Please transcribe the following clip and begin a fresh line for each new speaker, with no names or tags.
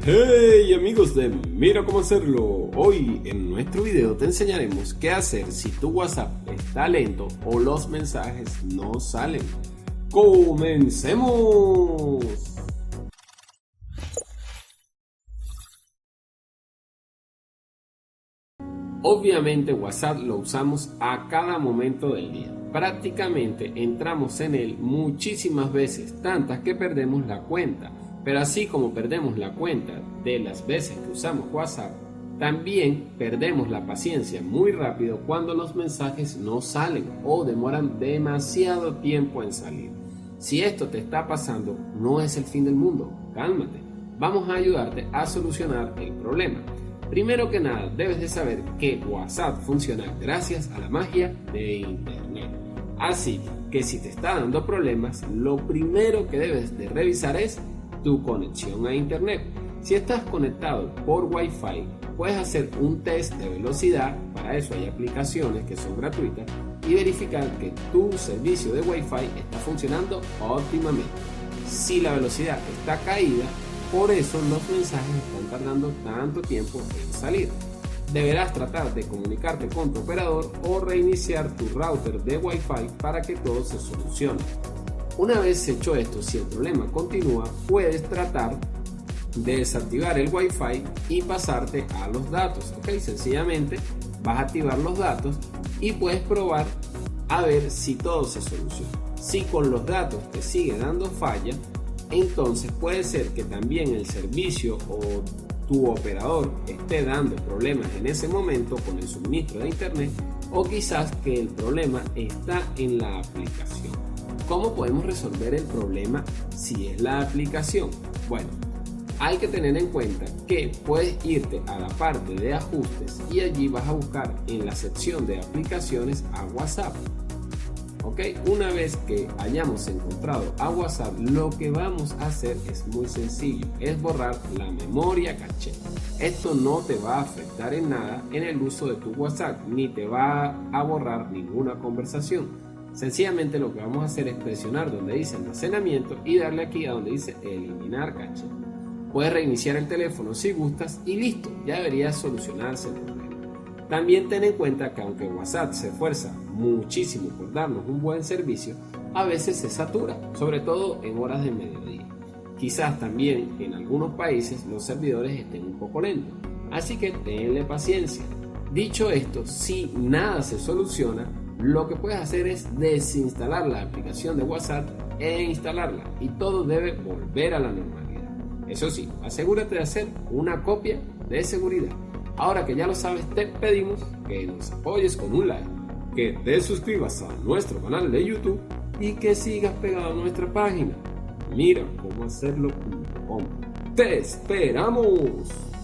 Hey amigos de Mira cómo hacerlo. Hoy en nuestro video te enseñaremos qué hacer si tu WhatsApp está lento o los mensajes no salen. ¡Comencemos! Obviamente WhatsApp lo usamos a cada momento del día. Prácticamente entramos en él muchísimas veces, tantas que perdemos la cuenta. Pero así como perdemos la cuenta de las veces que usamos WhatsApp, también perdemos la paciencia muy rápido cuando los mensajes no salen o demoran demasiado tiempo en salir. Si esto te está pasando, no es el fin del mundo, cálmate. Vamos a ayudarte a solucionar el problema. Primero que nada, debes de saber que WhatsApp funciona gracias a la magia de Internet. Así que si te está dando problemas, lo primero que debes de revisar es tu conexión a Internet. Si estás conectado por Wi-Fi, puedes hacer un test de velocidad. Para eso hay aplicaciones que son gratuitas y verificar que tu servicio de Wi-Fi está funcionando óptimamente. Si la velocidad está caída, por eso los mensajes están tardando tanto tiempo en salir. Deberás tratar de comunicarte con tu operador o reiniciar tu router de Wi-Fi para que todo se solucione. Una vez hecho esto, si el problema continúa, puedes tratar de desactivar el Wi-Fi y pasarte a los datos. Sencillamente vas a activar los datos y puedes probar a ver si todo se soluciona. Si con los datos te sigue dando falla, entonces puede ser que también el servicio o tu operador esté dando problemas en ese momento con el suministro de internet, o quizás que el problema está en la aplicación. ¿Cómo podemos resolver el problema si es la aplicación? Bueno, hay que tener en cuenta que puedes irte a la parte de ajustes y allí vas a buscar en la sección de aplicaciones a WhatsApp. Una vez que hayamos encontrado a WhatsApp, lo que vamos a hacer es muy sencillo, es borrar la memoria caché. Esto no te va a afectar en nada en el uso de tu WhatsApp, ni te va a borrar ninguna conversación. Sencillamente lo que vamos a hacer es presionar donde dice almacenamiento y darle aquí a donde dice eliminar caché. Puedes reiniciar el teléfono si gustas y listo, ya debería solucionarse el problema. También ten en cuenta que aunque WhatsApp se esfuerza muchísimo por darnos un buen servicio, a veces se satura, sobre todo en horas de mediodía. Quizás también en algunos países los servidores estén un poco lentos, así que tenle paciencia. Dicho esto, si nada se soluciona, lo que puedes hacer es desinstalar la aplicación de WhatsApp e instalarla y todo debe volver a la normalidad. Eso sí, asegúrate de hacer una copia de seguridad. Ahora que ya lo sabes, te pedimos que nos apoyes con un like, que te suscribas a nuestro canal de YouTube y que sigas pegado a nuestra página. Mira cómo hacerlo.com. ¡Te esperamos!